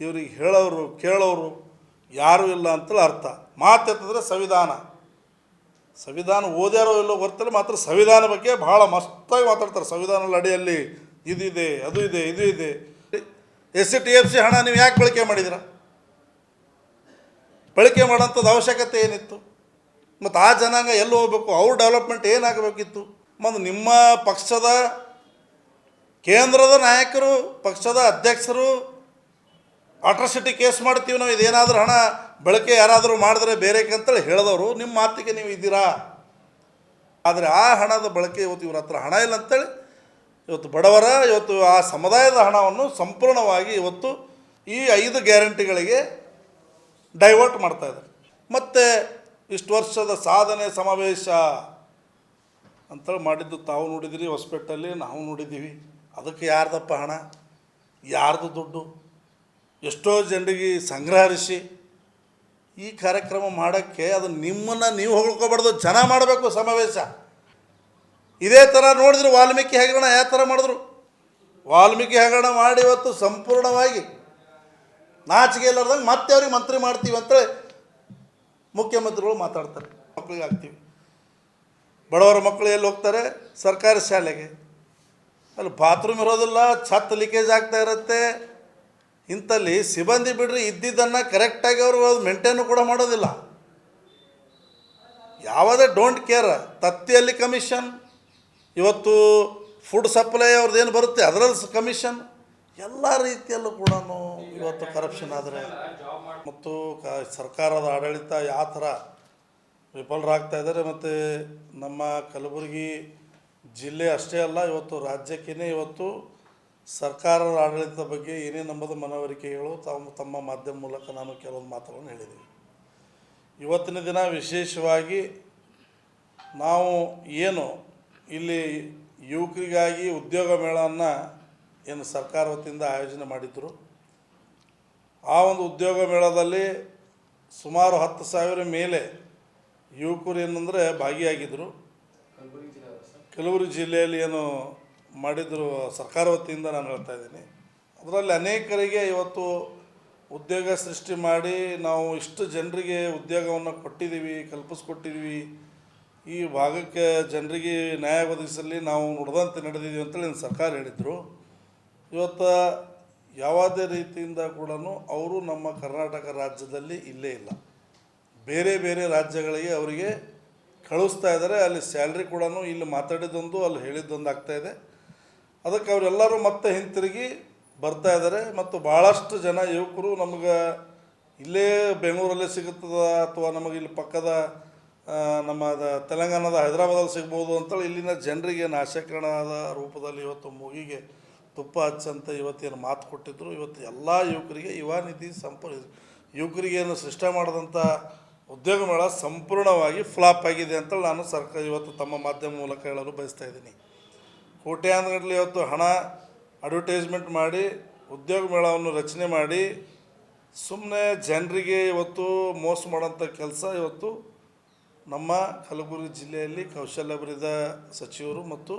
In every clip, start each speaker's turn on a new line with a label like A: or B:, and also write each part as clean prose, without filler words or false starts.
A: ಇವ್ರಿಗೆ ಹೇಳೋರು ಕೇಳೋರು ಯಾರೂ ಇಲ್ಲ ಅಂತೇಳಿ ಅರ್ಥ. ಮಾತೆತ್ತಿದ್ರೆ ಸಂವಿಧಾನ ಓದ್ಯಾರೋ ಇಲ್ಲೋ ಗೊತ್ತಿಲ್ಲ, ಮಾತ್ರ ಸಂವಿಧಾನ ಬಗ್ಗೆ ಭಾಳ ಮಸ್ತಾಗಿ ಮಾತಾಡ್ತಾರೆ. ಸಂವಿಧಾನದ ಅಡಿಯಲ್ಲಿ ಇದಿದೆ, ಅದು ಇದೆ, ಇದು ಇದೆ. SC ಹಣ ನೀವು ಯಾಕೆ ಬಳಕೆ ಮಾಡಿದಿರ? ಬಳಕೆ ಮಾಡೋಂಥದ್ದು ಅವಶ್ಯಕತೆ ಏನಿತ್ತು? ಮತ್ತು ಆ ಜನಾಂಗ ಎಲ್ಲಿ ಹೋಗ್ಬೇಕು? ಅವ್ರ ಡೆವಲಪ್ಮೆಂಟ್ ಏನಾಗಬೇಕಿತ್ತು? ಮತ್ತು ನಿಮ್ಮ ಪಕ್ಷದ ಕೇಂದ್ರದ ನಾಯಕರು, ಪಕ್ಷದ ಅಧ್ಯಕ್ಷರು ಅಟ್ರಾಸಿಟಿ ಕೇಸ್ ಮಾಡ್ತೀವಿ ನಾವು, ಇದೇನಾದರೂ ಹಣ ಬಳಕೆ ಯಾರಾದರೂ ಮಾಡಿದ್ರೆ ಬೇರೆಗೆ ಅಂತೇಳಿ ಹೇಳಿದವರು ನಿಮ್ಮ ಮಾತಿಗೆ ನೀವು ಇದ್ದೀರಾ. ಆದರೆ ಆ ಹಣದ ಬಳಕೆ ಇವತ್ತು ಇವ್ರ ಹತ್ರ ಹಣ ಇಲ್ಲ ಅಂತೇಳಿ ಇವತ್ತು ಬಡವರ, ಇವತ್ತು ಆ ಸಮುದಾಯದ ಹಣವನ್ನು ಸಂಪೂರ್ಣವಾಗಿ ಇವತ್ತು ಈ 5 ಗ್ಯಾರಂಟಿಗಳಿಗೆ ಡೈವರ್ಟ್ ಮಾಡ್ತಾಯಿದ್ದಾರೆ. ಮತ್ತು ಇಷ್ಟು ವರ್ಷದ ಸಾಧನೆ ಸಮಾವೇಶ ಅಂತೇಳಿ ಮಾಡಿದ್ದು ತಾವು ನೋಡಿದಿರಿ, ಹೊಸಪೇಟೆಯಲ್ಲಿ ನಾವು ನೋಡಿದ್ದೀವಿ. ಅದಕ್ಕೆ ಯಾರ್ದಪ್ಪ ಹಣ, ಯಾರ್ದು ದುಡ್ಡು? ಎಷ್ಟೋ ಜನರಿಗೆ ಸಂಗ್ರಹಿಸಿ ಈ ಕಾರ್ಯಕ್ರಮ ಮಾಡೋಕ್ಕೆ ಅದು ನಿಮ್ಮನ್ನು ನೀವು ಹೊಗಳ್ಕೊಬಾರ್ದು, ಜನ ಮಾಡಬೇಕು ಸಮಾವೇಶ. ಇದೇ ಥರ ನೋಡಿದ್ರು ವಾಲ್ಮೀಕಿ ಹಗರಣ ಯಾವ ಥರ ಮಾಡಿದ್ರು? ವಾಲ್ಮೀಕಿ ಹಗರಣ ಮಾಡಿ ಇವತ್ತು ಸಂಪೂರ್ಣವಾಗಿ ನಾಚಿಕೆ ಇಲ್ಲದಂಗೆ ಮತ್ತೆ ಅವ್ರಿಗೆ ಮಂತ್ರಿ ಮಾಡ್ತೀವಿ ಅಂತೇಳಿ ಮುಖ್ಯಮಂತ್ರಿಗಳು ಮಾತಾಡ್ತಾರೆ. ಮಕ್ಕಳಿಗೆ ಆಗ್ತೀವಿ, ಬಡವರ ಮಕ್ಕಳು ಎಲ್ಲಿ ಹೋಗ್ತಾರೆ? ಸರ್ಕಾರಿ ಶಾಲೆಗೆ. ಅಲ್ಲಿ ಬಾತ್ರೂಮ್ ಇರೋದಿಲ್ಲ, ಛತ್ ಲೀಕೇಜ್ ಆಗ್ತಾ ಇರುತ್ತೆ. ಇಂಥಲ್ಲಿ ಸಿಬ್ಬಂದಿ ಬಿಡ್ರಿ, ಇದ್ದಿದ್ದನ್ನು ಕರೆಕ್ಟಾಗಿ ಅವರು ಮೇಂಟೈನು ಕೂಡ ಮಾಡೋದಿಲ್ಲ. ಯಾವುದೇ ಡೋಂಟ್ ಕೇರ್. ತತ್ತಿಯಲ್ಲಿ ಕಮಿಷನ್, ಇವತ್ತು ಫುಡ್ ಸಪ್ಲೈ ಅವ್ರದ್ದು ಏನು ಬರುತ್ತೆ ಅದರಲ್ಲಿ ಕಮಿಷನ್, ಎಲ್ಲ ರೀತಿಯಲ್ಲೂ ಕೂಡ ಇವತ್ತು ಕರಪ್ಷನ್ ಆದರೆ ಮತ್ತು ಸರ್ಕಾರದ ಆಡಳಿತ ಯಾವ ಥರ ವಿಫಲರಾಗ್ತಾ ಇದ್ದಾರೆ. ಮತ್ತು ನಮ್ಮ ಕಲಬುರಗಿ ಜಿಲ್ಲೆ ಅಷ್ಟೇ ಅಲ್ಲ, ಇವತ್ತು ರಾಜ್ಯಕ್ಕೇ ಇವತ್ತು ಸರ್ಕಾರದ ಆಡಳಿತದ ಬಗ್ಗೆ ಏನೇ ನಮ್ಮದು ಮನವರಿಕೆಗಳು ತಮ್ಮ ಮಾಧ್ಯಮ ಮೂಲಕ ನಾನು ಕೆಲವೊಂದು ಮಾತುಗಳನ್ನು ಹೇಳಿದ್ದೀವಿ. ಇವತ್ತಿನ ದಿನ ವಿಶೇಷವಾಗಿ ನಾವು ಏನು ಇಲ್ಲಿ ಯುವಕರಿಗಾಗಿ ಉದ್ಯೋಗ ಮೇಳವನ್ನು ಏನು ಸರ್ಕಾರ ವತಿಯಿಂದ ಆಯೋಜನೆ ಮಾಡಿದ್ರು, ಆ ಒಂದು ಉದ್ಯೋಗ ಮೇಳದಲ್ಲಿ ಸುಮಾರು 10,000 ಮೇಲೆ ಯುವಕರು ಏನಂದರೆ ಭಾಗಿಯಾಗಿದ್ದರು. ಕಲಬುರಗಿ ಜಿಲ್ಲೆಯಲ್ಲಿ ಏನು ಮಾಡಿದ್ರು ಸರ್ಕಾರ ವತಿಯಿಂದ ನಾನು ಹೇಳ್ತಾ ಇದ್ದೀನಿ. ಅದರಲ್ಲಿ ಅನೇಕರಿಗೆ ಇವತ್ತು ಉದ್ಯೋಗ ಸೃಷ್ಟಿ ಮಾಡಿ ನಾವು ಇಷ್ಟು ಜನರಿಗೆ ಉದ್ಯೋಗವನ್ನು ಕೊಟ್ಟಿದ್ದೀವಿ, ಕಲ್ಪಿಸ್ಕೊಟ್ಟಿದ್ದೀವಿ. ಈ ಭಾಗಕ್ಕೆ ಜನರಿಗೆ ನ್ಯಾಯ ಒದಗಿಸಲಿ ನಾವು ನುಡಿದಂತೆ ನಡೆದಿದ್ದೀವಿ ಅಂತೇಳಿ ಸರ್ಕಾರ ಹೇಳಿದರು. ಇವತ್ತು ಯಾವುದೇ ರೀತಿಯಿಂದ ಕೂಡ ಅವರು ನಮ್ಮ ಕರ್ನಾಟಕ ರಾಜ್ಯದಲ್ಲಿ ಇಲ್ಲೇ ಇಲ್ಲ, ಬೇರೆ ಬೇರೆ ರಾಜ್ಯಗಳಿಗೆ ಅವರಿಗೆ ಕಳಿಸ್ತಾ ಇದ್ದಾರೆ. ಅಲ್ಲಿ ಸ್ಯಾಲ್ರಿ ಕೂಡ ಇಲ್ಲಿ ಮಾತಾಡಿದ್ದೊಂದು ಅಲ್ಲಿ ಹೇಳಿದ್ದೊಂದು ಆಗ್ತಾಯಿದೆ. ಅದಕ್ಕೆ ಅವರೆಲ್ಲರೂ ಮತ್ತೆ ಹಿಂತಿರುಗಿ ಬರ್ತಾ ಇದ್ದಾರೆ. ಮತ್ತು ಭಾಳಷ್ಟು ಜನ ಯುವಕರು ನಮಗೆ ಇಲ್ಲೇ ಬೆಂಗಳೂರಲ್ಲೇ ಸಿಗುತ್ತದ ಅಥವಾ ನಮಗೆ ಇಲ್ಲಿ ಪಕ್ಕದ ನಮ್ಮ ತೆಲಂಗಾಣದ ಹೈದರಾಬಾದಲ್ಲಿ ಸಿಗ್ಬೋದು ಅಂತೇಳಿ ಇಲ್ಲಿನ ಜನರಿಗೆ ನಾಶಕರಣದ ರೂಪದಲ್ಲಿ ಇವತ್ತು ಮೂಗಿಗೆ ತುಪ್ಪ ಹಚ್ಚಂತ ಇವತ್ತೇನು ಮಾತು ಕೊಟ್ಟಿದ್ದರು. ಇವತ್ತು ಎಲ್ಲ ಯುವಕರಿಗೆ ಯುವ ನಿಧಿ ಯುವಕರಿಗೇನು ಸೃಷ್ಟಿ ಮಾಡಿದಂಥ ಉದ್ಯೋಗ ಮೇಳ ಸಂಪೂರ್ಣವಾಗಿ ಫ್ಲಾಪ್ ಆಗಿದೆ ಅಂತೇಳಿ ನಾನು ಸರ್ಕಾರ ಇವತ್ತು ತಮ್ಮ ಮಾಧ್ಯಮ ಮೂಲಕ ಹೇಳಲು ಬಯಸ್ತಾ ಇದ್ದೀನಿ. ಕೋಟ್ಯಾಂತರಗಟ್ಟಲೆ ಇವತ್ತು ಹಣ ಅಡ್ವರ್ಟೈಸ್ಮೆಂಟ್ ಮಾಡಿ ಉದ್ಯೋಗ ಮೇಳವನ್ನು ರಚನೆ ಮಾಡಿ ಸುಮ್ಮನೆ ಜನರಿಗೆ ಇವತ್ತು ಮೋಸ ಮಾಡೋಂಥ ಕೆಲಸ ಇವತ್ತು ನಮ್ಮ ಕಲಬುರಗಿ ಜಿಲ್ಲೆಯಲ್ಲಿ ಕೌಶಲ್ಯಾಭಿವೃದ್ಧಿ ಸಚಿವರು ಮತ್ತು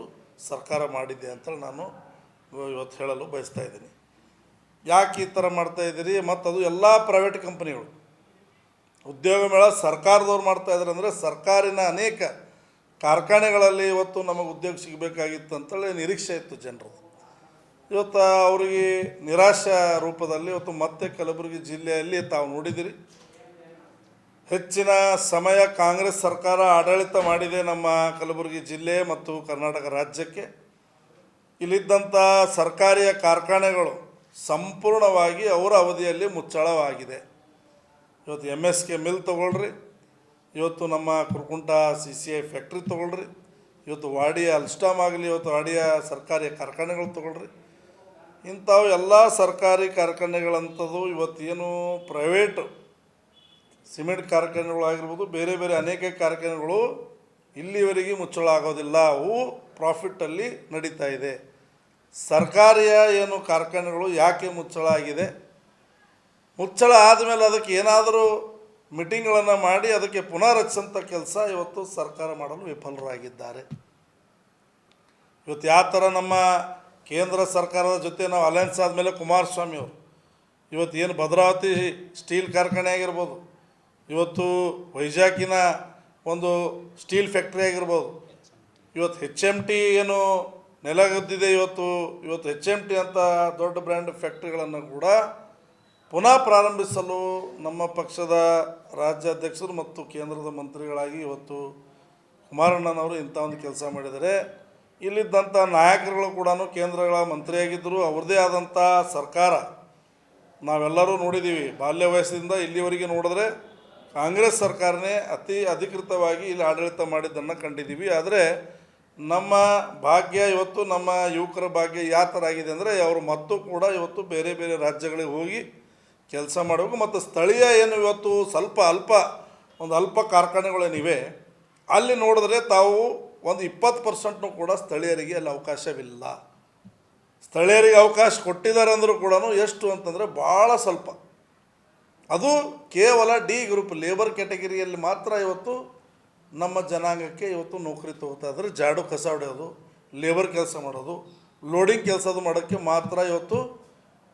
A: ಸರ್ಕಾರ ಮಾಡಿದೆ ಅಂತೇಳಿ ನಾನು ಇವತ್ತು ಹೇಳಲು ಬಯಸ್ತಾ ಇದ್ದೀನಿ. ಯಾಕೆ ಈ ಥರ ಮಾಡ್ತಾಯಿದ್ದೀರಿ? ಮತ್ತು ಅದು ಎಲ್ಲ ಪ್ರೈವೇಟ್ ಕಂಪ್ನಿಗಳು ಉದ್ಯೋಗ ಮೇಳ ಸರ್ಕಾರದವ್ರು ಮಾಡ್ತಾಯಿದ್ದಾರೆ. ಅಂದರೆ ಸರ್ಕಾರಿನ ಅನೇಕ ಕಾರ್ಖಾನೆಗಳಲ್ಲಿ ಇವತ್ತು ನಮಗೆ ಉದ್ಯೋಗ ಸಿಗಬೇಕಾಗಿತ್ತು ಅಂತೇಳಿ ನಿರೀಕ್ಷೆ ಇತ್ತು ಜನರದು. ಇವತ್ತು ಅವರಿಗೆ ನಿರಾಶೆ ರೂಪದಲ್ಲಿ ಇವತ್ತು ಮತ್ತೆ ಕಲಬುರಗಿ ಜಿಲ್ಲೆಯಲ್ಲಿ ತಾವು ನೋಡಿದಿರಿ, ಹೆಚ್ಚಿನ ಸಮಯ ಕಾಂಗ್ರೆಸ್ ಸರ್ಕಾರ ಆಡಳಿತ ಮಾಡಿದೆ ನಮ್ಮ ಕಲಬುರಗಿ ಜಿಲ್ಲೆ ಮತ್ತು ಕರ್ನಾಟಕ ರಾಜ್ಯಕ್ಕೆ. ಇಲ್ಲಿದ್ದಂಥ ಸರ್ಕಾರಿ ಕಾರ್ಖಾನೆಗಳು ಸಂಪೂರ್ಣವಾಗಿ ಅವರ ಅವಧಿಯಲ್ಲಿ ಮುಚ್ಚಳವಾಗಿದೆ. ಇವತ್ತು MSK ಮಿಲ್ ತೊಗೊಳ್ರಿ, ಇವತ್ತು ನಮ್ಮ ಕುರ್ಕುಂಟ CCI ಫ್ಯಾಕ್ಟ್ರಿ ತೊಗೊಳ್ರಿ, ಇವತ್ತು ವಾಡಿಯ ಅಲ್ಸ್ಟಾಮ್ ಆಗಲಿ, ಇವತ್ತು ವಾಡಿಯ ಸರ್ಕಾರಿ ಕಾರ್ಖಾನೆಗಳು ತೊಗೊಳ್ರಿ. ಇಂಥವು ಎಲ್ಲ ಸರ್ಕಾರಿ ಕಾರ್ಖಾನೆಗಳಂಥದ್ದು ಇವತ್ತೇನು ಪ್ರೈವೇಟ್ ಸಿಮೆಂಟ್ ಕಾರ್ಖಾನೆಗಳಾಗಿರ್ಬೋದು, ಬೇರೆ ಬೇರೆ ಅನೇಕ ಕಾರ್ಖಾನೆಗಳು ಇಲ್ಲಿವರೆಗೆ ಮುಚ್ಚಳ ಆಗೋದಿಲ್ಲ, ಅವು ಪ್ರಾಫಿಟ್ಟಲ್ಲಿ ನಡೀತಾ ಇದೆ. ಸರ್ಕಾರಿಯ ಏನು ಕಾರ್ಖಾನೆಗಳು ಯಾಕೆ ಮುಚ್ಚಳ ಆಗಿದೆ? ಮುಚ್ಚಳ ಆದಮೇಲೆ ಅದಕ್ಕೆ ಏನಾದರೂ ಮೀಟಿಂಗ್ಗಳನ್ನು ಮಾಡಿ ಅದಕ್ಕೆ ಪುನರ್ರಚಿಸಂಥ ಕೆಲಸ ಇವತ್ತು ಸರ್ಕಾರ ಮಾಡಲು ವಿಫಲರಾಗಿದ್ದಾರೆ. ಇವತ್ತು ಯಾವ ಥರ ನಮ್ಮ ಕೇಂದ್ರ ಸರ್ಕಾರದ ಜೊತೆ ನಾವು ಅಲಯನ್ಸ್ ಆದಮೇಲೆ ಕುಮಾರಸ್ವಾಮಿ ಅವರು ಇವತ್ತು ಏನು ಭದ್ರಾವತಿ ಸ್ಟೀಲ್ ಕಾರ್ಖಾನೆ ಆಗಿರ್ಬೋದು, ಇವತ್ತು ವೈಜಾಗಿನ ಒಂದು ಸ್ಟೀಲ್ ಫ್ಯಾಕ್ಟ್ರಿ ಆಗಿರ್ಬೋದು, ಇವತ್ತು HMT ಏನು ನೆಲಗದ್ದಿದೆ, ಇವತ್ತು HMT ಅಂತ ದೊಡ್ಡ ಬ್ರ್ಯಾಂಡ್ ಫ್ಯಾಕ್ಟ್ರಿಗಳನ್ನು ಕೂಡ ಪುನಃ ಪ್ರಾರಂಭಿಸಲು ನಮ್ಮ ಪಕ್ಷದ ರಾಜ್ಯಾಧ್ಯಕ್ಷರು ಮತ್ತು ಕೇಂದ್ರದ ಮಂತ್ರಿಗಳಾಗಿ ಇವತ್ತು ಕುಮಾರಣ್ಣನವರು ಇಂಥ ಒಂದು ಕೆಲಸ ಮಾಡಿದ್ದಾರೆ. ಇಲ್ಲಿದ್ದಂಥ ನಾಯಕರುಗಳು ಕೂಡ ಕೇಂದ್ರಗಳ ಮಂತ್ರಿಯಾಗಿದ್ದರು. ಅವ್ರದ್ದೇ ಆದಂಥ ಸರ್ಕಾರ ನಾವೆಲ್ಲರೂ ನೋಡಿದ್ದೀವಿ. ಬಾಲ್ಯ ವಯಸ್ಸಿನಿಂದ ಇಲ್ಲಿವರೆಗೆ ನೋಡಿದ್ರೆ ಕಾಂಗ್ರೆಸ್ ಸರ್ಕಾರನೇ ಅಧಿಕೃತವಾಗಿ ಇಲ್ಲಿ ಆಡಳಿತ ಮಾಡಿದ್ದನ್ನು ಕಂಡಿದ್ದೀವಿ. ಆದರೆ ನಮ್ಮ ಭಾಗ್ಯ ಇವತ್ತು, ನಮ್ಮ ಯುವಕರ ಭಾಗ್ಯ ಯಾವ ಥರ ಆಗಿದೆ ಅಂದರೆ, ಅವರು ಮತ್ತು ಕೂಡ ಇವತ್ತು ಬೇರೆ ಬೇರೆ ರಾಜ್ಯಗಳಿಗೆ ಹೋಗಿ ಕೆಲಸ ಮಾಡಬೇಕು. ಮತ್ತು ಸ್ಥಳೀಯ ಏನು ಇವತ್ತು ಅಲ್ಪ ಕಾರ್ಖಾನೆಗಳೇನಿವೆ ಅಲ್ಲಿ ನೋಡಿದ್ರೆ ತಾವು ಒಂದು 20% ಕೂಡ ಸ್ಥಳೀಯರಿಗೆ ಅಲ್ಲಿ ಅವಕಾಶವಿಲ್ಲ. ಸ್ಥಳೀಯರಿಗೆ ಅವಕಾಶ ಕೊಟ್ಟಿದ್ದಾರೆ ಅಂದರೂ ಕೂಡ ಎಷ್ಟು ಅಂತಂದರೆ ಭಾಳ ಸ್ವಲ್ಪ. ಅದು ಕೇವಲ ಡಿ ಗ್ರೂಪ್ ಲೇಬರ್ ಕ್ಯಾಟಗರಿಯಲ್ಲಿ ಮಾತ್ರ ಇವತ್ತು ನಮ್ಮ ಜನಾಂಗಕ್ಕೆ ಇವತ್ತು ನೌಕರಿ ತಗೋತಾ ಇದ್ದಾರೆ. ಜಾಡು ಕಸ ಹೊಡೆಯೋದು, ಲೇಬರ್ ಕೆಲಸ ಮಾಡೋದು, ಲೋಡಿಂಗ್ ಕೆಲಸದು ಮಾಡೋಕ್ಕೆ ಮಾತ್ರ ಇವತ್ತು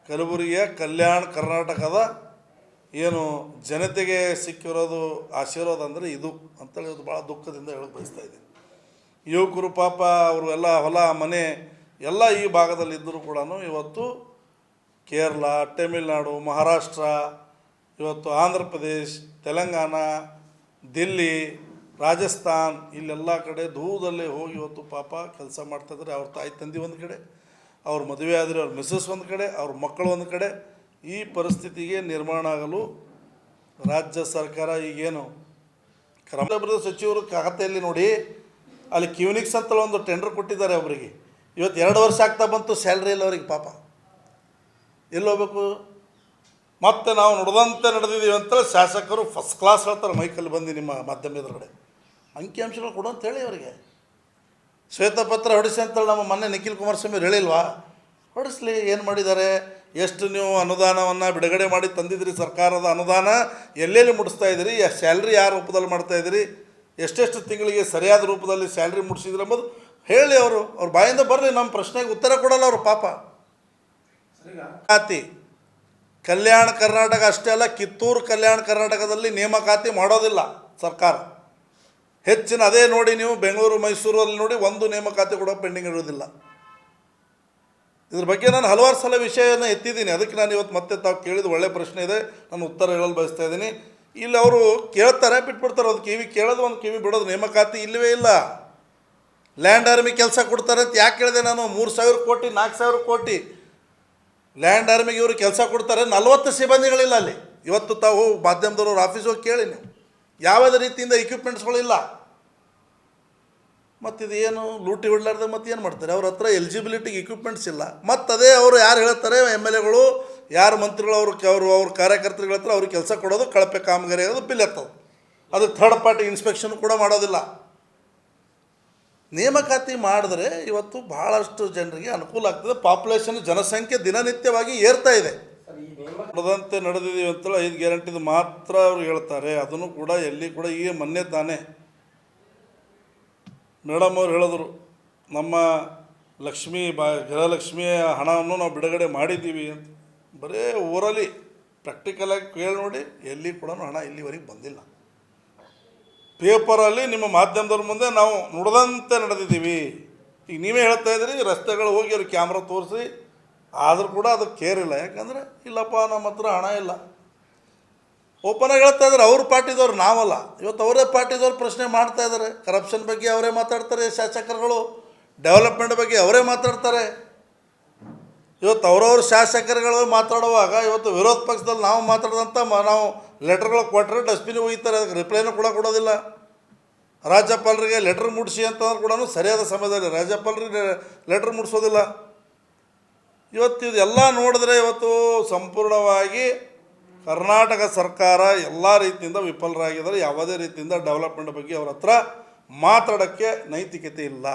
A: ಕಲಬುರಗಿಯ ಕಲ್ಯಾಣ ಕರ್ನಾಟಕದ ಏನು ಜನತೆಗೆ ಸಿಕ್ಕಿರೋದು ಆಶೀರ್ವಾದ ಅಂದರೆ ಇದು ಅಂತೇಳಿ ಇವತ್ತು ಭಾಳ ದುಃಖದಿಂದ ಹೇಳಕ್ಕೆ ಬಯಸ್ತಾ ಇದ್ದೀನಿ. ಯುವಕರು ಪಾಪ ಅವರು ಎಲ್ಲ ಹೊಲ ಮನೆ ಎಲ್ಲ ಈ ಭಾಗದಲ್ಲಿದ್ದರೂ ಕೂಡ ಇವತ್ತು ಕೇರಳ, ತಮಿಳುನಾಡು, ಮಹಾರಾಷ್ಟ್ರ, ಇವತ್ತು ಆಂಧ್ರ ಪ್ರದೇಶ್, ತೆಲಂಗಾಣ, ದಿಲ್ಲಿ, ರಾಜಸ್ಥಾನ್ ಇಲ್ಲೆಲ್ಲ ಕಡೆ ದೂರದಲ್ಲೇ ಹೋಗಿ ಇವತ್ತು ಪಾಪ ಕೆಲಸ ಮಾಡ್ತಾಯಿದ್ದಾರೆ. ಅವ್ರ ತಾಯಿ ತಂದೆ ಒಂದು ಕಡೆ, ಅವ್ರ ಮದುವೆ ಆದರೆ ಅವ್ರ ಮಿಸ್ಸಸ್ ಒಂದು ಕಡೆ, ಅವ್ರ ಮಕ್ಕಳು ಒಂದು ಕಡೆ. ಈ ಪರಿಸ್ಥಿತಿಗೆ ನಿರ್ಮಾಣ ಆಗಲು ರಾಜ್ಯ ಸರ್ಕಾರ ಈಗೇನು ಕ್ರಮ ಸಚಿವರು ಖಾತೆಯಲ್ಲಿ ನೋಡಿ ಅಲ್ಲಿ ಕ್ಯೂನಿಕ್ಸ್ ಅಂತ ಒಂದು ಟೆಂಡರ್ ಕೊಟ್ಟಿದ್ದಾರೆ ಒಬ್ಬರಿಗೆ. ಇವತ್ತು 2 ವರ್ಷ ಆಗ್ತಾ ಬಂತು, ಸ್ಯಾಲ್ರಿ ಇಲ್ಲ ಅವ್ರಿಗೆ ಪಾಪ. ಎಲ್ಲಿ ಹೋಗ್ಬೇಕು? ಮತ್ತು ನಾವು ನುಡಿದಂತೆ ನಡೆದಿದ್ದೀವಿ ಅಂತೇಳಿ ಶಾಸಕರು ಫಸ್ಟ್ ಕ್ಲಾಸ್ ಹೇಳ್ತಾರೆ ಮೈಕಲ್ಲಿ ಬಂದು ನಿಮ್ಮ ಮಾಧ್ಯಮ ಎದುರುಗಡೆ. ಅಂಕಿಅಂಶಗಳು ಕೊಡು ಅಂತೇಳಿ ಅವರಿಗೆ ಶ್ವೇತಪತ್ರ ಹೊಡಿಸಿ ಅಂತೇಳಿ ನಮ್ಮ ಮೊನ್ನೆ ನಿಖಿಲ್ ಕುಮಾರಸ್ವಾಮಿ ಹೇಳಿಲ್ವಾ? ಹೊಡಿಸ್ಲಿ. ಏನು ಮಾಡಿದ್ದಾರೆ? ಎಷ್ಟು ನೀವು ಅನುದಾನವನ್ನು ಬಿಡುಗಡೆ ಮಾಡಿ ತಂದಿದ್ದೀರಿ? ಸರ್ಕಾರದ ಅನುದಾನ ಎಲ್ಲೆಲ್ಲಿ ಮುಟ್ಟಿಸ್ತಾ ಇದ್ದೀರಿ? ಸ್ಯಾಲ್ರಿ ಯಾವ ರೂಪದಲ್ಲಿ ಮಾಡ್ತಾಯಿದ್ದೀರಿ? ಎಷ್ಟೆಷ್ಟು ತಿಂಗಳಿಗೆ ಸರಿಯಾದ ರೂಪದಲ್ಲಿ ಸ್ಯಾಲ್ರಿ ಮುಟ್ಟಿಸಿದ್ರಿ ಎಂಬುದು ಹೇಳಿ. ಅವ್ರ ಬಾಯಿಂದ ಬರಲಿ. ನಮ್ಮ ಪ್ರಶ್ನೆಗೆ ಉತ್ತರ ಕೊಡಲ್ಲ ಅವರು ಪಾಪ. ನೇಮಕಾತಿ ಕಲ್ಯಾಣ ಕರ್ನಾಟಕ ಅಷ್ಟೇ ಅಲ್ಲ, ಕಿತ್ತೂರು ಕಲ್ಯಾಣ ಕರ್ನಾಟಕದಲ್ಲಿ ನೇಮಕಾತಿ ಮಾಡೋದಿಲ್ಲ ಸರ್ಕಾರ. ಹೆಚ್ಚಿನ ಅದೇ ನೋಡಿ ನೀವು ಬೆಂಗಳೂರು ಮೈಸೂರಲ್ಲಿ ನೋಡಿ ಒಂದು ನೇಮಕಾತಿ ಕೂಡ ಪೆಂಡಿಂಗ್ ಇರೋದಿಲ್ಲ. ಇದ್ರ ಬಗ್ಗೆ ನಾನು ಹಲವಾರು ಸಲ ವಿಷಯನ ಎತ್ತಿದ್ದೀನಿ. ಅದಕ್ಕೆ ನಾನು ಇವತ್ತು ಮತ್ತೆ ತಾವು ಕೇಳಿದ ಒಳ್ಳೆ ಪ್ರಶ್ನೆ ಇದೆ, ನಾನು ಉತ್ತರ ಹೇಳಲು ಬಯಸ್ತಾ ಇದ್ದೀನಿ. ಇಲ್ಲಿ ಅವರು ಕೇಳ್ತಾರೆ, ಬಿಟ್ಬಿಡ್ತಾರೆ. ಒಂದು ಕಿವಿ ಕೇಳೋದು, ಒಂದು ಕಿವಿ ಬಿಡೋದು. ನೇಮಕಾತಿ ಇಲ್ಲವೇ ಇಲ್ಲ. ಲ್ಯಾಂಡ್ ಆರ್ಮಿ ಕೆಲಸ ಕೊಡ್ತಾರೆ ಅಂತ ಯಾಕೆ ಹೇಳಿದೆ ನಾನು? 3,000 ಕೋಟಿ 4,000 ಕೋಟಿ ಲ್ಯಾಂಡ್ ಆರ್ಮಿಗೆ ಇವರು ಕೆಲಸ ಕೊಡ್ತಾರೆ. 40 ಸಿಬ್ಬಂದಿಗಳಿಲ್ಲ ಅಲ್ಲಿ. ಇವತ್ತು ತಾವು ಮಾಧ್ಯಮದವ್ರ ಆಫೀಸ್ ಹೋಗಿ ಕೇಳಿ ನೀವು, ಯಾವುದೇ ರೀತಿಯಿಂದ ಇಕ್ವಿಪ್ಮೆಂಟ್ಸ್ಗಳಿಲ್ಲ. ಮತ್ತಿದು ಏನು ಲೂಟಿ ಹೊಡ್ಲಾರ್ದೆ ಮತ್ತೆ ಏನು ಮಾಡ್ತಾರೆ? ಅವ್ರ ಹತ್ರ ಎಲಿಜಿಬಿಲಿಟಿಗೆ ಇಕ್ವಿಪ್ಮೆಂಟ್ಸ್ ಇಲ್ಲ. ಮತ್ತು ಅದೇ ಅವರು ಯಾರು ಹೇಳ್ತಾರೆ, MLAಗಳು ಯಾರು ಮಂತ್ರಿಗಳು ಅವ್ರ ಕಾರ್ಯಕರ್ತರುಗಳ ಹತ್ರ ಅವ್ರಿಗೆ ಕೆಲಸ ಕೊಡೋದು, ಕಳಪೆ ಕಾಮಗಾರಿ ಆಗೋದು, ಬಿಲ್ ಎತ್ತೋದು. ಅದು ಥರ್ಡ್ ಪಾರ್ಟಿ ಇನ್ಸ್ಪೆಕ್ಷನ್ ಕೂಡ ಮಾಡೋದಿಲ್ಲ. ನೇಮಕಾತಿ ಮಾಡಿದ್ರೆ ಇವತ್ತು ಭಾಳಷ್ಟು ಜನರಿಗೆ ಅನುಕೂಲ ಆಗ್ತದೆ. ಪಾಪ್ಯುಲೇಷನ್ ಜನಸಂಖ್ಯೆ ದಿನನಿತ್ಯವಾಗಿ ಏರ್ತಾ ಇದೆ. ನಡೆದಂತೆ ನಡೆದಿದ್ದೀವಿ ಅಂತೇಳಿ 5 ಗ್ಯಾರಂಟಿದು ಮಾತ್ರ ಅವರು ಹೇಳ್ತಾರೆ. ಅದನ್ನು ಕೂಡ ಎಲ್ಲಿ ಕೂಡ ಈಗ ಮೊನ್ನೆ ತಾನೇ ಮೇಡಮ್ ಅವ್ರು ಹೇಳಿದ್ರು, ನಮ್ಮ ಗೃಹಲಕ್ಷ್ಮಿಯ ಹಣವನ್ನು ನಾವು ಬಿಡುಗಡೆ ಮಾಡಿದ್ದೀವಿ ಅಂತ. ಬರೀ ಊರಲ್ಲಿ ಪ್ರಾಕ್ಟಿಕಲಾಗಿ ಕೇಳಿ ನೋಡಿ, ಎಲ್ಲಿ ಕೂಡ ಹಣ ಇಲ್ಲಿವರೆಗೆ ಬಂದಿಲ್ಲ. ಪೇಪರಲ್ಲಿ ನಿಮ್ಮ ಮಾಧ್ಯಮದವ್ರ ಮುಂದೆ ನಾವು ನುಡಿದಂತೆ ನಡೆದಿದ್ದೀವಿ. ಈಗ ನೀವೇ ಹೇಳ್ತಾ ಇದ್ದೀರಿ, ರಸ್ತೆಗಳು ಹೋಗಿ ಅವ್ರಿಗೆ ಕ್ಯಾಮ್ರಾ ತೋರಿಸಿ, ಆದರೂ ಕೂಡ ಅದಕ್ಕೆ ಕೇರ್ ಇಲ್ಲ. ಯಾಕಂದರೆ ಇಲ್ಲಪ್ಪ ನಮ್ಮ ಹತ್ರ ಹಣ ಇಲ್ಲ. ಓಪನಾಗಿ ಹೇಳ್ತಾ ಇದ್ದಾರೆ ಅವ್ರ ಪಾರ್ಟಿದವ್ರು, ನಾವಲ್ಲ. ಇವತ್ತು ಅವರೇ ಪಾರ್ಟಿದವ್ರು ಪ್ರಶ್ನೆ ಮಾಡ್ತಾ ಇದ್ದಾರೆ. ಕರಪ್ಷನ್ ಬಗ್ಗೆ ಅವರೇ ಮಾತಾಡ್ತಾರೆ ಶಾಸಕರುಗಳು, ಡೆವಲಪ್ಮೆಂಟ್ ಬಗ್ಗೆ ಅವರೇ ಮಾತಾಡ್ತಾರೆ. ಇವತ್ತು ಅವರವ್ರ ಶಾಸಕರುಗಳು ಮಾತಾಡುವಾಗ ಇವತ್ತು ವಿರೋಧ ಪಕ್ಷದಲ್ಲಿ ನಾವು ಮಾತಾಡಿದಂಥ ನಾವು ಲೆಟರ್ಗಳು ಕೊಟ್ಟರೆ ಡಸ್ಟ್ಬಿನ್ ಒಯ್ತಾರೆ, ಅದಕ್ಕೆ ರಿಪ್ಲೈನೂ ಕೂಡ ಕೊಡೋದಿಲ್ಲ. ರಾಜ್ಯಪಾಲರಿಗೆ ಲೆಟ್ರ್ ಮುಟ್ಟಿಸಿ ಅಂತಂದ್ರೆ ಕೂಡ ಸರಿಯಾದ ಸಮಯದಲ್ಲಿ ರಾಜ್ಯಪಾಲರಿಗೆ ಲೆಟ್ರ್ ಮುಟ್ಟಿಸೋದಿಲ್ಲ. ಇವತ್ತು ಇದೆಲ್ಲ ನೋಡಿದ್ರೆ ಇವತ್ತು ಸಂಪೂರ್ಣವಾಗಿ ಕರ್ನಾಟಕ ಸರ್ಕಾರ ಎಲ್ಲ ರೀತಿಯಿಂದ ವಿಫಲರಾಗಿದ್ದಾರೆ. ಯಾವುದೇ ರೀತಿಯಿಂದ ಡೆವಲಪ್ಮೆಂಟ್ ಬಗ್ಗೆ ಅವ್ರ ಹತ್ರ ಮಾತಾಡೋಕ್ಕೆ ನೈತಿಕತೆ ಇಲ್ಲ.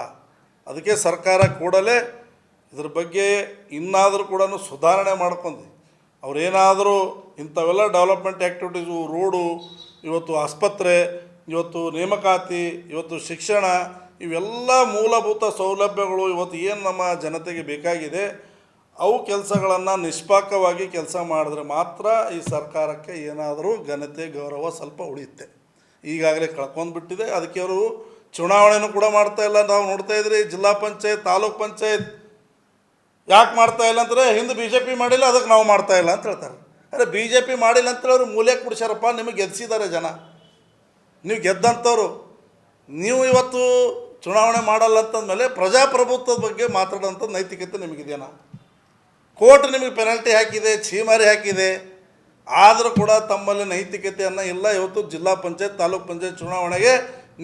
A: ಅದಕ್ಕೆ ಸರ್ಕಾರ ಕೂಡಲೇ ಇದ್ರ ಬಗ್ಗೆ ಇನ್ನಾದರೂ ಕೂಡ ಸುಧಾರಣೆ ಮಾಡ್ಕೊಂಡು ಅವರೇನಾದರೂ ಇಂಥವೆಲ್ಲ ಡೆವಲಪ್ಮೆಂಟ್ ಆ್ಯಕ್ಟಿವಿಟೀಸು, ರೋಡು, ಇವತ್ತು ಆಸ್ಪತ್ರೆ, ಇವತ್ತು ನೇಮಕಾತಿ, ಇವತ್ತು ಶಿಕ್ಷಣ, ಇವೆಲ್ಲ ಮೂಲಭೂತ ಸೌಲಭ್ಯಗಳು ಇವತ್ತು ಏನು ನಮ್ಮ ಜನತೆಗೆ ಬೇಕಾಗಿದೆ ಅವು ಕೆಲಸಗಳನ್ನು ನಿಷ್ಪಾಕವಾಗಿ ಕೆಲಸ ಮಾಡಿದ್ರೆ ಮಾತ್ರ ಈ ಸರ್ಕಾರಕ್ಕೆ ಏನಾದರೂ ಘನತೆ ಗೌರವ ಸ್ವಲ್ಪ ಉಳಿಯುತ್ತೆ. ಈಗಾಗಲೇ ಕಳ್ಕೊಂಡ್ಬಿಟ್ಟಿದೆ. ಅದಕ್ಕೆ ಅವರು ಚುನಾವಣೆನೂ ಕೂಡ ಮಾಡ್ತಾಯಿಲ್ಲ. ನಾವು ನೋಡ್ತಾ ಇದ್ರಿ ಜಿಲ್ಲಾ ಪಂಚಾಯತ್, ತಾಲೂಕ್ ಪಂಚಾಯತ್ ಯಾಕೆ ಮಾಡ್ತಾಯಿಲ್ಲ ಅಂದರೆ ಹಿಂದೆ BJP ಮಾಡಿಲ್ಲ, ಅದಕ್ಕೆ ನಾವು ಮಾಡ್ತಾಯಿಲ್ಲ ಅಂತ ಹೇಳ್ತಾರೆ. ಅರೆ BJP ಮಾಡಿಲ್ಲ ಅಂತೇಳಿ ಅವರು ಮೂಲೆಗೆ ಕುಡಿಸ್ಯಾರಪ್ಪ. ನಿಮಗೆ ಗೆಲ್ಲಿಸಿದ್ದಾರೆ ಜನ, ನೀವು ಗೆದ್ದಂಥವ್ರು. ನೀವು ಇವತ್ತು ಚುನಾವಣೆ ಮಾಡಲ್ಲ ಅಂತಂದಮೇಲೆ ಪ್ರಜಾಪ್ರಭುತ್ವದ ಬಗ್ಗೆ ಮಾತಾಡೋಂಥ ನೈತಿಕತೆ ನಿಮಗಿದೆಯಾ? ಕೋರ್ಟ್ ನಿಮಗೆ ಪೆನಾಲ್ಟಿ ಹಾಕಿದೆ, ಛೀಮಾರಿ ಹಾಕಿದೆ, ಆದರೂ ಕೂಡ ತಮ್ಮಲ್ಲಿ ನೈತಿಕತೆಯನ್ನು ಇಲ್ಲ. ಇವತ್ತು ಜಿಲ್ಲಾ ಪಂಚಾಯತ್, ತಾಲೂಕ್ ಪಂಚಾಯತ್ ಚುನಾವಣೆಗೆ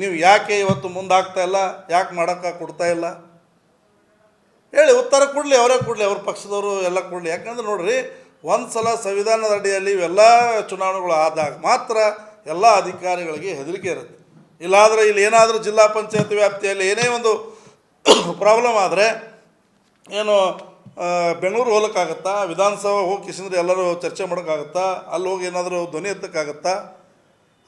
A: ನೀವು ಯಾಕೆ ಇವತ್ತು ಮುಂದಾಗ್ತಾಯಿಲ್ಲ, ಯಾಕೆ ಮಾಡೋಕ್ಕೆ ಕೊಡ್ತಾಯಿಲ್ಲ ಹೇಳಿ, ಉತ್ತರ ಕೊಡಲಿ, ಅವರೇ ಕೊಡಲಿ, ಅವ್ರ ಪಕ್ಷದವರು ಎಲ್ಲ ಕೊಡಲಿ. ಯಾಕಂದ್ರೆ ನೋಡಿರಿ, ಒಂದು ಸಲ ಸಂವಿಧಾನದ ಅಡಿಯಲ್ಲಿ ಇವೆಲ್ಲ ಚುನಾವಣೆಗಳು ಆದಾಗ ಮಾತ್ರ ಎಲ್ಲ ಅಧಿಕಾರಿಗಳಿಗೆ ಹೆದರಿಕೆ ಇರುತ್ತೆ. ಇಲ್ಲಾದರೆ ಇಲ್ಲಿ ಏನಾದರೂ ಜಿಲ್ಲಾ ಪಂಚಾಯತ್ ವ್ಯಾಪ್ತಿಯಲ್ಲಿ ಏನೇ ಒಂದು ಪ್ರಾಬ್ಲಮ್ ಆದರೆ ಏನು ಬೆಂಗಳೂರು ಹೋಗೋಕ್ಕಾಗತ್ತಾ? ವಿಧಾನಸಭೆ ಹೋಗಿ ಕಿಸಿಂದ್ರೆ ಎಲ್ಲರೂ ಚರ್ಚೆ ಮಾಡೋಕ್ಕಾಗತ್ತಾ? ಅಲ್ಲಿ ಹೋಗಿ ಏನಾದರೂ ಧ್ವನಿ ಎತ್ತಕ್ಕಾಗತ್ತಾ?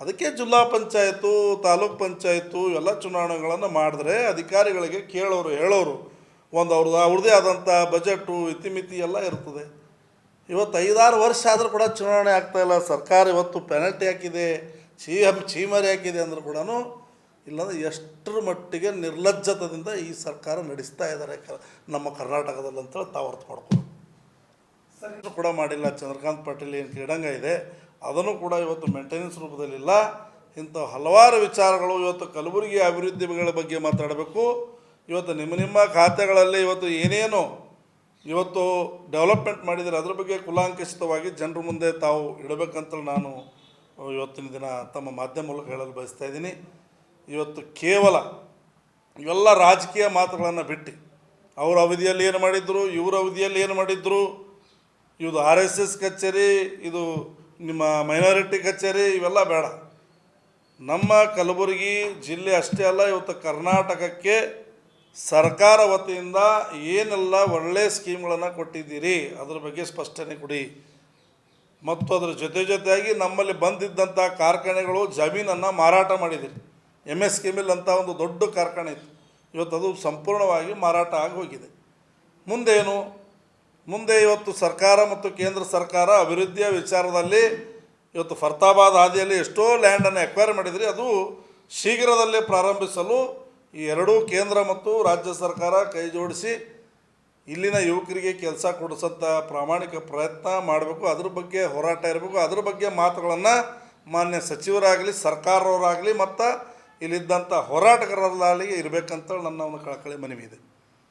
A: ಅದಕ್ಕೆ ಜಿಲ್ಲಾ ಪಂಚಾಯತು, ತಾಲೂಕ್ ಪಂಚಾಯತು ಇವೆಲ್ಲ ಚುನಾವಣೆಗಳನ್ನು ಮಾಡಿದ್ರೆ ಅಧಿಕಾರಿಗಳಿಗೆ ಕೇಳೋರು ಹೇಳೋರು ಒಂದು ಅವ್ರದ್ದೇ ಆದಂಥ ಬಜೆಟು ಇತಿಮಿತಿ ಎಲ್ಲ ಇರ್ತದೆ. ಇವತ್ತು 5-6 ವರ್ಷ ಆದರೂ ಕೂಡ ಚುನಾವಣೆ ಆಗ್ತಾಯಿಲ್ಲ. ಸರ್ಕಾರ ಇವತ್ತು ಪೆನಾಲ್ಟಿ ಹಾಕಿದೆ, ಛೀಮಾರಿ ಹಾಕಿದೆ ಅಂದರೂ ಕೂಡ ಇಲ್ಲಾಂದರೆ ಎಷ್ಟರ ಮಟ್ಟಿಗೆ ನಿರ್ಲಜ್ಜತದಿಂದ ಈ ಸರ್ಕಾರ ನಡೆಸ್ತಾ ಇದ್ದಾರೆ ನಮ್ಮ ಕರ್ನಾಟಕದಲ್ಲಿ ಅಂತೇಳಿ ತಾವು ಅರ್ಥ ಮಾಡ್ಕೊಂಡು ಸರಿ ಕೂಡ ಮಾಡಿಲ್ಲ. ಚಂದ್ರಕಾಂತ್ ಪಾಟೀಲ್ ಏನು ಕ್ರೀಡಾಂಗ ಇದೆ ಅದನ್ನು ಕೂಡ ಇವತ್ತು ಮೇಂಟೆನೆನ್ಸ್ ರೂಪದಲ್ಲಿಲ್ಲ. ಇಂಥ ಹಲವಾರು ವಿಚಾರಗಳು ಇವತ್ತು ಕಲಬುರಗಿ ಅಭಿವೃದ್ಧಿಗಳ ಬಗ್ಗೆ ಮಾತಾಡಬೇಕು. ಇವತ್ತು ನಿಮ್ಮ ಖಾತೆಗಳಲ್ಲಿ ಇವತ್ತು ಏನೇನು ಇವತ್ತು ಡೆವಲಪ್ಮೆಂಟ್ ಮಾಡಿದರೆ ಅದ್ರ ಬಗ್ಗೆ ಕುಲಾಂಕಷಿತವಾಗಿ ಜನರ ಮುಂದೆ ತಾವು ಇಡಬೇಕಂತೇಳಿ ನಾನು ಇವತ್ತಿನ ದಿನ ತಮ್ಮ ಮಾಧ್ಯಮ ಮೂಲಕ ಹೇಳಲು ಬಯಸ್ತಾ ಇದ್ದೀನಿ. ಇವತ್ತು ಕೇವಲ ಇವೆಲ್ಲ ರಾಜಕೀಯ ಮಾತುಗಳನ್ನು ಬಿಟ್ಟು ಅವ್ರ ಅವಧಿಯಲ್ಲಿ ಏನು ಮಾಡಿದ್ರು, ಇವ್ರ ಅವಧಿಯಲ್ಲಿ ಏನು ಮಾಡಿದ್ರು, ಇದು RSS ಕಚೇರಿ, ಇದು ನಿಮ್ಮ ಮೈನಾರಿಟಿ ಕಚೇರಿ, ಇವೆಲ್ಲ ಬೇಡ. ನಮ್ಮ ಕಲಬುರಗಿ ಜಿಲ್ಲೆ ಅಷ್ಟೇ ಅಲ್ಲ, ಇವತ್ತು ಕರ್ನಾಟಕಕ್ಕೆ ಸರ್ಕಾರ ವತಿಯಿಂದ ಏನೆಲ್ಲ ಒಳ್ಳೆಯ ಸ್ಕೀಮ್ಗಳನ್ನು ಕೊಟ್ಟಿದ್ದೀರಿ ಅದ್ರ ಬಗ್ಗೆ ಸ್ಪಷ್ಟನೆ ಕೊಡಿ. ಮತ್ತು ಅದರ ಜೊತೆಯಾಗಿ ನಮ್ಮಲ್ಲಿ ಬಂದಿದ್ದಂಥ ಕಾರ್ಖಾನೆಗಳು ಜಮೀನನ್ನು ಮಾರಾಟ ಮಾಡಿದ್ದೀರಿ. MS ಕೆಮಿಲ್ ಅಂತ ಒಂದು ದೊಡ್ಡ ಕಾರ್ಖಾನೆ ಇತ್ತು, ಇವತ್ತು ಅದು ಸಂಪೂರ್ಣವಾಗಿ ಮಾರಾಟ ಆಗಿ ಹೋಗಿದೆ. ಮುಂದೆ ಇವತ್ತು ಸರ್ಕಾರ ಮತ್ತು ಕೇಂದ್ರ ಸರ್ಕಾರ ಅಭಿವೃದ್ಧಿಯ ವಿಚಾರದಲ್ಲಿ ಇವತ್ತು ಫರ್ತಾಬಾದ್ ಹಾದಿಯಲ್ಲಿ ಎಷ್ಟೋ ಲ್ಯಾಂಡನ್ನು ಎಕ್ವೈರ್ ಮಾಡಿದ್ರಿ. ಅದು ಶೀಘ್ರದಲ್ಲೇ ಪ್ರಾರಂಭಿಸಲು ಈ ಎರಡೂ ಕೇಂದ್ರ ಮತ್ತು ರಾಜ್ಯ ಸರ್ಕಾರ ಕೈ ಜೋಡಿಸಿ ಇಲ್ಲಿನ ಯುವಕರಿಗೆ ಕೆಲಸ ಕೊಡಿಸೋಂಥ ಪ್ರಾಮಾಣಿಕ ಪ್ರಯತ್ನ ಮಾಡಬೇಕು. ಅದ್ರ ಬಗ್ಗೆ ಹೋರಾಟ ಇರಬೇಕು. ಅದ್ರ ಬಗ್ಗೆ ಮಾತುಗಳನ್ನು ಮಾನ್ಯ ಸಚಿವರಾಗಲಿ, ಸರ್ಕಾರವರಾಗಲಿ ಮತ್ತು ಇಲ್ಲಿದ್ದಂಥ ಹೋರಾಟಗಾರರಲ್ಲಿ ಇರಬೇಕಂತ ನನ್ನ ಒಂದು ಕಳಕಳಿ ಮನವಿ ಇದೆ.